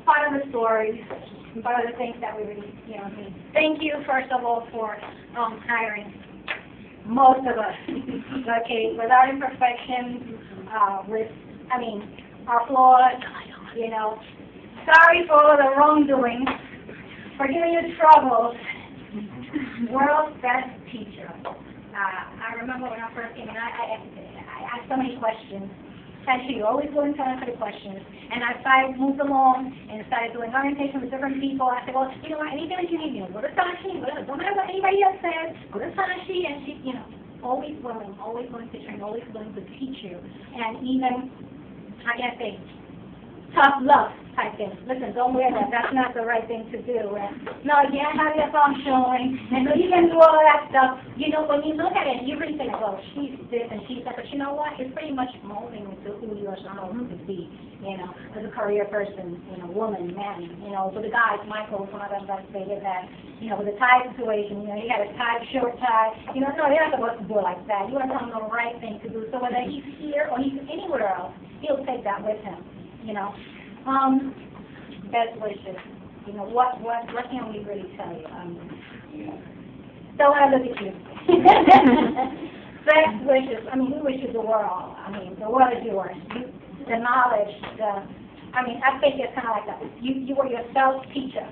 part of the story, part of the things that we really, need. Thank you, first of all, for hiring most of us. Okay, without imperfections, our flaws, Sorry for all the wrongdoing, for giving you troubles. World's best teacher. I remember when I first came in, I asked so many questions. Actually, you're always willing to answer the questions. And as I moved along and started doing orientation with different people, I said, well, anything that you need, go to Sashi, don't matter what anybody else says, go to Sashi, and she, always willing to train, always willing to teach you. And even, I guess, tough love type thing. Listen, don't wear that. That's not the right thing to do. No, you can't have your thumb showing, and so you can do all that stuff. When you look at it, you really think, well, she's this and she's that. But you know what? It's pretty much molding into who you are supposed to be, as a career person, woman, man. For the guys, Michael was one of them that stated that, with the tie situation, he had a tie, short tie. No, you're not supposed to do it like that. You want to tell him the right thing to do. So whether he's here or he's anywhere else, he'll take that with him. Best wishes. What can we really tell you? Don't want to look at you. Best wishes. We wish you the world. The world is yours. The knowledge, I think it's kind of like that. You were your self-teacher.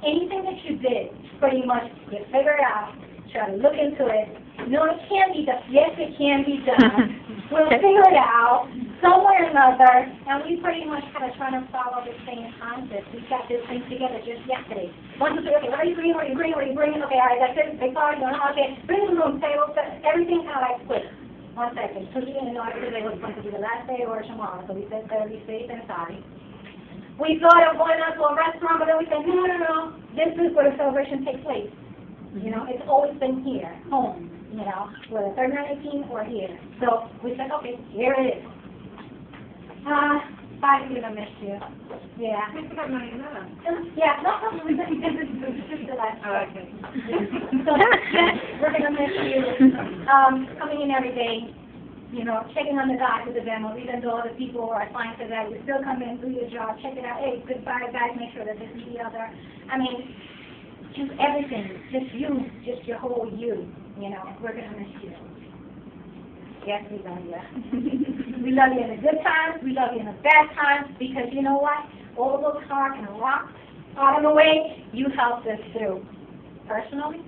Anything that you did, pretty much, you figure it out, try to look into it. No, it can be done. Yes, it can be done. We'll figure it out somewhere or another, and we pretty much kind of trying to follow the same concept. We got this thing together just yesterday. Once we say, okay, what are you bringing? What are you bringing? What are you bringing? Okay, all right, that's it. Big party going on. Okay, bring the room table. Everything kind of like split. 1 second. So we didn't know if today was going to be the last day or tomorrow. So we said, be safe and sorry. We thought of going out to a restaurant, but then we said, no. This is where the celebration takes place. It's always been here, home. Whether 3918 or here. So we said, okay, here it is. Bye, we're gonna miss you. Yeah. I forgot my name. Yeah, no problem. This is the last one. Okay. So we're gonna miss you. Coming in every day. Checking on the guys with the demos, even though other people are assigned to that, you still come in, do your job, check it out. Hey, goodbye, guys. Make sure that this is the other. Just everything, just you, just your whole you, we're going to miss you. Yes, we love you. We love you in the good times, we love you in the bad times, because you know what? All those hard and rocks out of the way, you helped us through. Personally,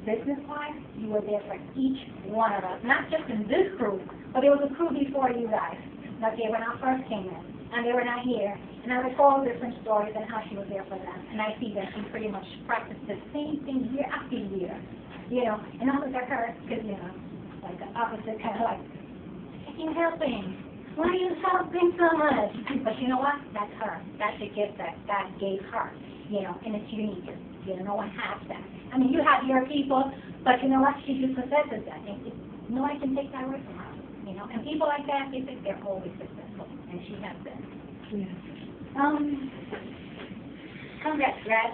business-wise, you were there for each one of us. Not just in this crew, but there was a crew before you guys. Okay, when I first came in, and they were not here. And I recall different stories and how she was there for them. And I see that she pretty much practiced the same thing year after year. And I look at her, because, like the opposite, kind of like, you're helping. Why are you helping so much? But you know what? That's her. That's a gift that God gave her, and it's unique. No one has that. You have your people, but you know what? She just possesses that. And no one can take that away from her. And people like that, they think they're always successful. And she has been. Congrats, Brad.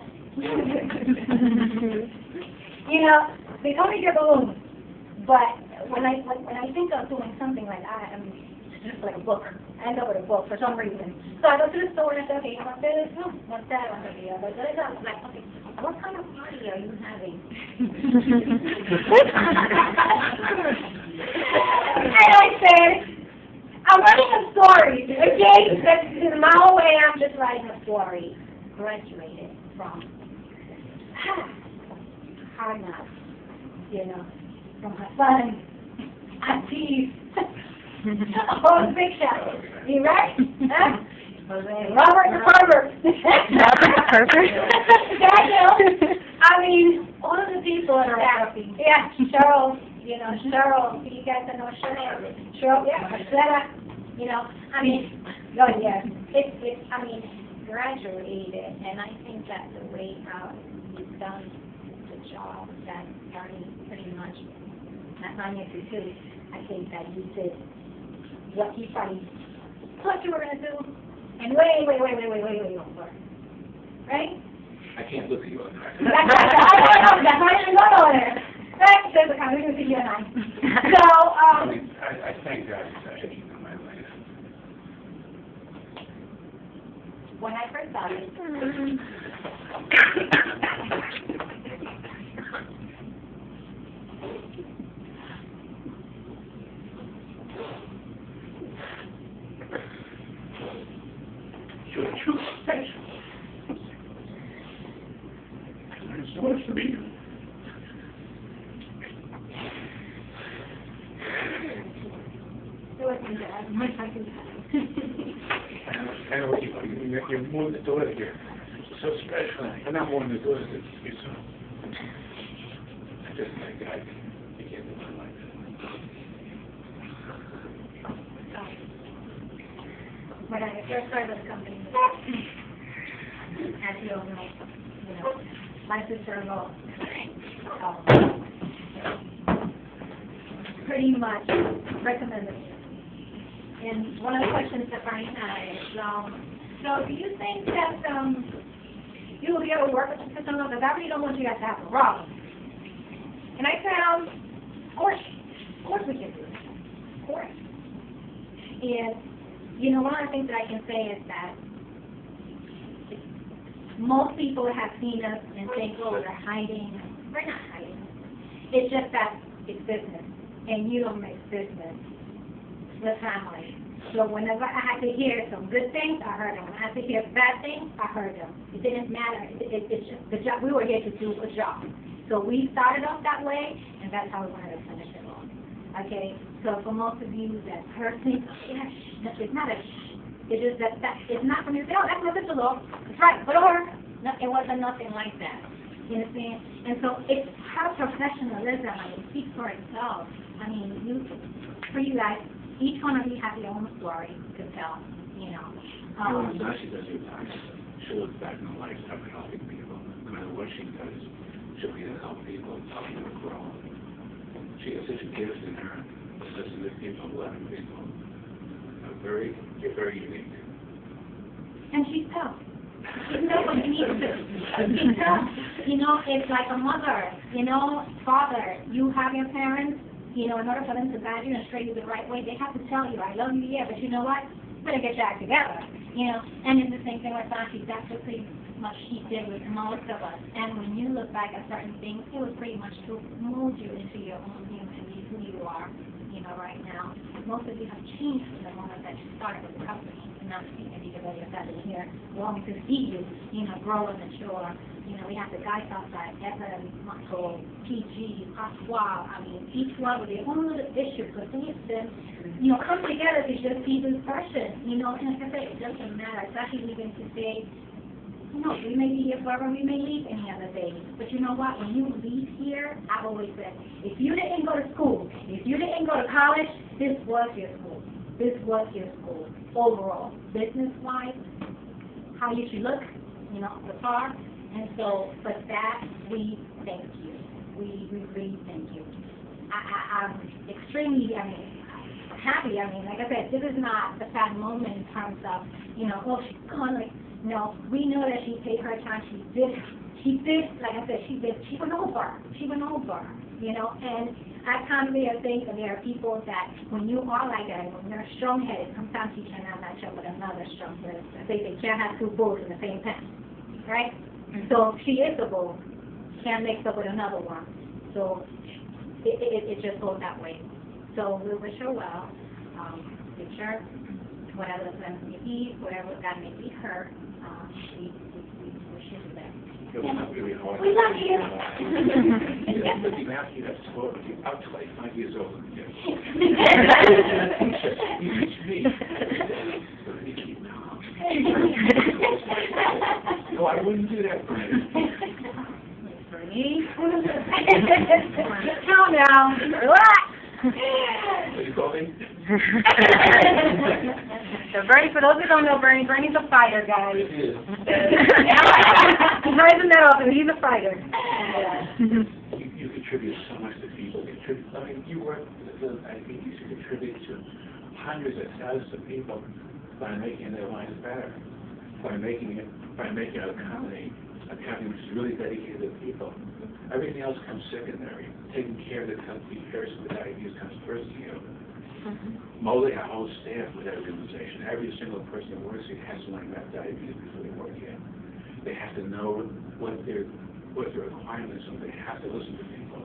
They told me you're balloons, but when I think of doing something like that, just like a book. I end up with a book for some reason. So I go to the store and I say, okay, I want this, want that, I want the other. But I was like, okay, what kind of party are you having? And I said, I'm writing a story, okay? That's in my own way, I'm just writing a story. Graduated from hard knocks, from her son, aunties, all the big shots. You right? Huh? Robert the Pervert. Robert the Pervert? All of the people that are happy. Yeah, Cheryl. Cheryl, you guys know Cheryl, yeah, Marcella, oh yeah, graduated, and I think that the way how you've done the job that Tania pretty much, not Tania too, I think that you did what you probably thought you were going to do, and way over, right? I can't look at you on that. That's why I didn't go over there. Right? There's a conversation between you and I. So, I thank God for that in my life. when I first started. You're a true professional. I learned so much from you. It wasn't bad. Much I could I know what you're more than a daughter here. So special. You're not more than a daughter. You're so. I just like that. I can't do my life. When I first started the company, as you all know, my sister-in-law pretty much recommended me. And one of the questions that Brian had is, so do you think that you will be able to work with your sister-in-law? Because I really don't want you guys to have a problem. And I said, of course we can do it. Of course. And, you know, one of the things that I can say is that most people have seen us and think, oh, we're hiding. We're not hiding. It's just that it's business. And you don't mix business with family. So whenever I had to hear some good things, I heard them. When I had to hear bad things, I heard them. It didn't matter. It's just the job. We were here to do a job. So we started off that way, and that's how we wanted to finish it off. Okay? So for most of you that heard things, it's not a it's just that it's not from you. Oh, that's my sister-in-law. That's right. Put her. No, it wasn't nothing like that. You understand? And so it's her professionalism. I mean, it speaks for itself. I mean, for you guys, each one of you have your own story to tell, you know. Now she does your time. She looks back in her lifetime and helping people. No matter what she does, she'll be there to help people, helping them grow. She has such a gift in her, listening to people, loving people. You're very unique. And she's tough. She's tough when you need to. She's tough. You know, it's like a mother, you know, father. You have your parents. You know, in order for them to guide you and straight you the right way, they have to tell you, I love you, yeah, but you know what? You better get your act together. You know, and it's the same thing with Santi. That's what pretty much she did with most of us. And when you look back at certain things, it was pretty much to mold you into your own human, who you are, you know, right now. Most of you have changed from the moment that you started with the company. And not speaking to you about your family here. We want to see you, you know, grow and mature. You know, we have the guys outside, Evan, Muscle, PG, Pasquale. I mean, each one with their own little issues, but things then, you know, come together to just be this person, you know, and like I say, it doesn't matter. It's actually even to say, you know, we may be here forever, we may leave any other day. But you know what, when you leave here, I've always said, if you didn't go to school, if you didn't go to college, this was your school. This was your school, overall. Business-wise, how you should look, you know, the car. And so, but that, we thank you. We really thank you. I'm extremely, happy. Like I said, this is not the sad moment in terms of, you know, oh, she's gone. Like, no, we know that she paid her time. She did, like I said, she went over. You know, and I constantly think that there are people that when you are like that, when you're strong-headed, sometimes you cannot match up with another strong-headed. They can't have two bulls in the same pen, right? So she is a bull, can't mix up with another one. So it just goes that way. So we wish her well. Wish her whatever the plans may be, whatever that may be her. We wish her the best. It was not really hard. We love you. But you asked you that sport, you're up to like 5 years old. You teach me. You keep calm. No, I wouldn't do that for you. For me? Calm down. Relax. What you call me? So Bernie, for those who don't know Bernie's a fighter, guys. It is. He's not even that often, he's a fighter. You contribute so much to people. You work, I think you should contribute to hundreds of thousands of people by making their lives better. By making a company which is really dedicated to people. Everything else comes secondary. Taking care of the company first with ideas comes first to you. molding our whole staff with that organization. Every single person that works here has to learn about diabetes before they work here. They have to know what their requirements are. They have to listen to people.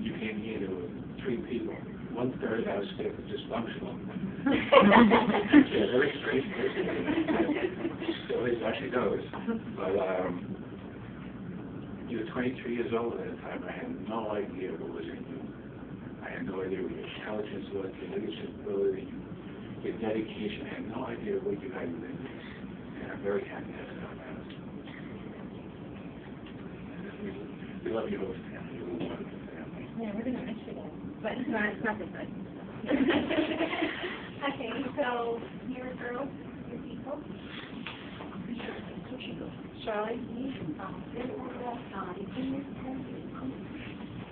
You came here, there were 3 people. 1/3 of our staff was dysfunctional. Yeah, very strange person. So it actually goes. But you were 23 years old at the time. I had no idea what was in you. I had no idea what your intelligence was, your leadership ability, your dedication. I had no idea what you had within you. And I'm very happy to have that. We love you both, family. You're a wonderful family. Yeah, we're going to miss you guys. But it's not this good. Okay, so your girls, your people. Charlie?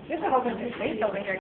There's a whole bunch of space over here.